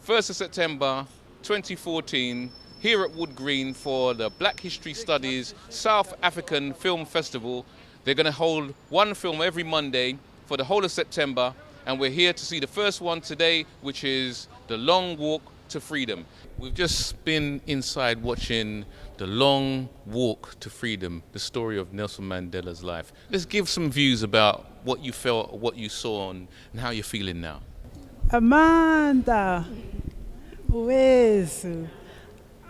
1st of September 2014, here at Wood Green for the Black History Studies South African Film Festival. They're going to hold one film every Monday for the whole of September, and we're here to see the first one today, which is The Long Walk to Freedom. We've just been inside watching The Long Walk to Freedom, the story of Nelson Mandela's life. Let's give some views about what you felt, what you saw, and how you're feeling now. Amanda,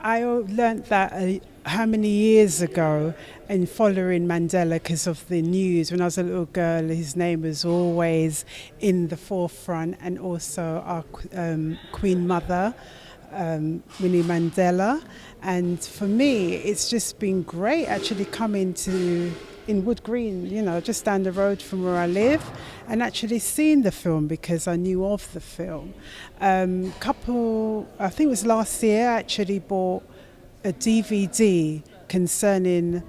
I learnt that how many years ago in following Mandela because of the news. When I was a little girl, his name was always in the forefront, and also our Queen Mother, Winnie Mandela. And for me, it's just been great actually coming in Wood Green, just down the road from where I live, and actually seeing the film because I knew of the film. I think it was last year, I actually bought a DVD concerning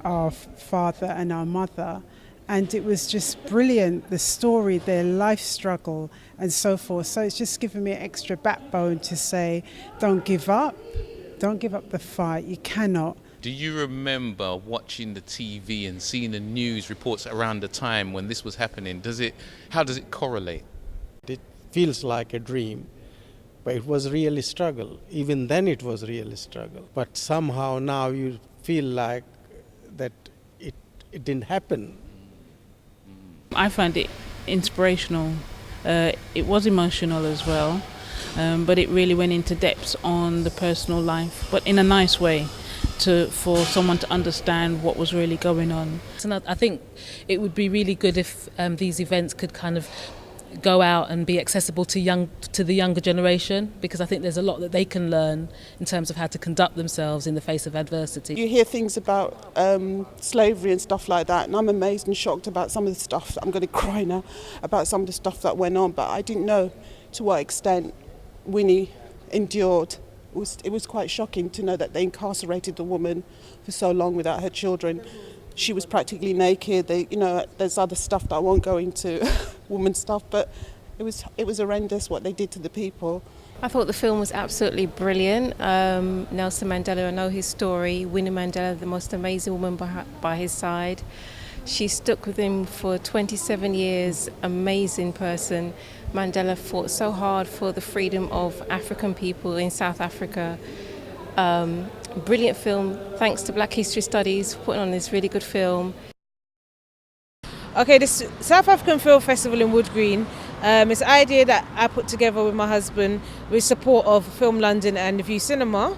our father and our mother, and it was just brilliant, the story, their life struggle and so forth. So it's just given me an extra backbone to say, don't give up the fight, you cannot. Do you remember watching the TV and seeing the news reports around the time when this was happening? How does it correlate? It feels like a dream, but it was really a struggle. Even then it was really a struggle. But somehow now you feel like that it didn't happen. I find it inspirational. It was emotional as well, but it really went into depths on the personal life, but in a nice way. For someone to understand what was really going on. And I think it would be really good if these events could kind of go out and be accessible to the younger generation, because I think there's a lot that they can learn in terms of how to conduct themselves in the face of adversity. You hear things about slavery and stuff like that, and I'm amazed and shocked about some of the stuff. I'm going to cry now about some of the stuff that went on, but I didn't know to what extent Winnie endured. It was quite shocking to know that they incarcerated the woman for so long without her children. She was practically naked. There's other stuff that I won't go into, woman stuff, but it was horrendous what they did to the people. I thought the film was absolutely brilliant. Nelson Mandela, I know his story. Winnie Mandela, the most amazing woman by his side. She stuck with him for 27 years, amazing person. Mandela fought so hard for the freedom of African people in South Africa. Brilliant film. Thanks to Black History Studies for putting on this really good film. Okay, this South African Film Festival in Wood Green is an idea that I put together with my husband with support of Film London and Vue Cinema,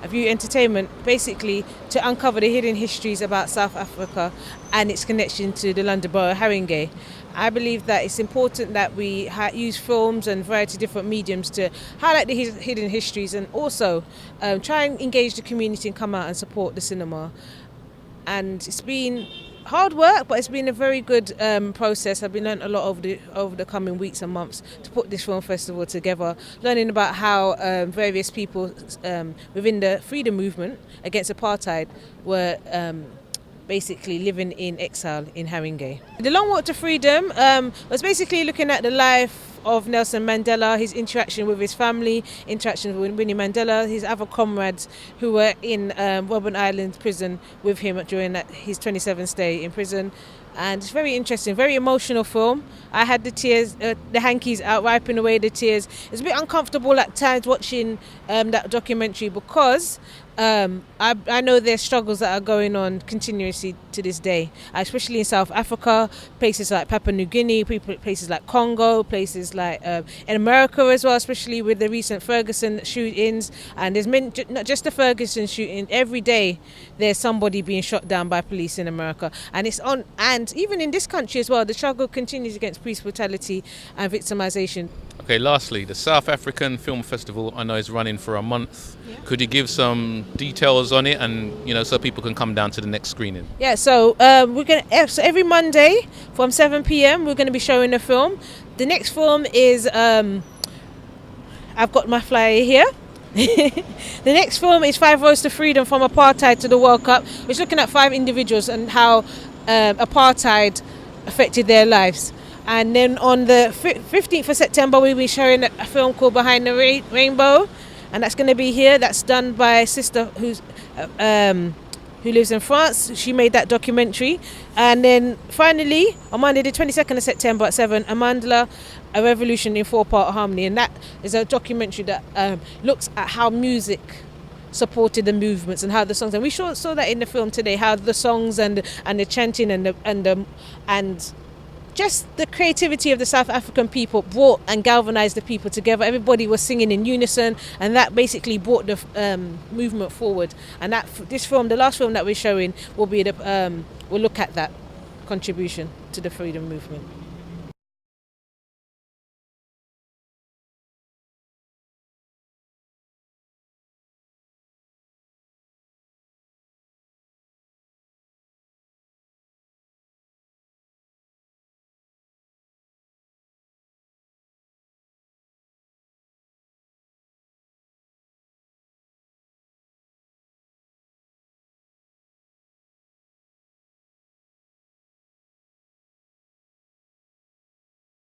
Vue Entertainment, basically to uncover the hidden histories about South Africa and its connection to the London Borough of Haringey. I believe that it's important that we use films and variety of different mediums to highlight the hidden histories, and also try and engage the community and come out and support the cinema. And it's been hard work, but it's been a very good process. I've been learning a lot over the coming weeks and months to put this film festival together, learning about how various people within the freedom movement against apartheid were basically living in exile in Haringey. The Long Walk to Freedom was basically looking at the life of Nelson Mandela, his interaction with his family, interaction with Winnie Mandela, his other comrades who were in Robben Island prison with him during his 27th stay in prison. And it's very interesting, very emotional film. I had the tears, the hankies out, wiping away the tears. It's a bit uncomfortable at times watching that documentary because I know there's struggles that are going on continuously to this day, especially in South Africa, places like Papua New Guinea, places like Congo, places like in America as well, especially with the recent Ferguson shootings. And there's not just the Ferguson shooting, every day there's somebody being shot down by police in America. And even in this country as well, the struggle continues against police brutality and victimization. Okay, lastly, the South African Film Festival, I know, is running for a month. Yeah. Could you give some details on it, and so people can come down to the next screening? Yeah, so so every Monday from 7 p.m. we're going to be showing a film. The next film is I've got my flyer here. The next film is 5 Roads to Freedom from Apartheid to the World Cup, which is looking at 5 individuals and how apartheid affected their lives. And then on the 15th of September, we'll be showing a film called Behind the Rainbow, and that's going to be here. That's done by a sister who lives in France. She made that documentary. And then finally, on Monday, the 22nd of September at 7, A Mandela, A Revolution in 4-Part Harmony. And that is a documentary that looks at how music supported the movements and how the songs, and we saw that in the film today, how the songs and the chanting and just the creativity of the South African people brought and galvanized the people together. Everybody was singing in unison, and that basically brought the movement forward. And this film, the last film that we're showing, will look at that contribution to the freedom movement.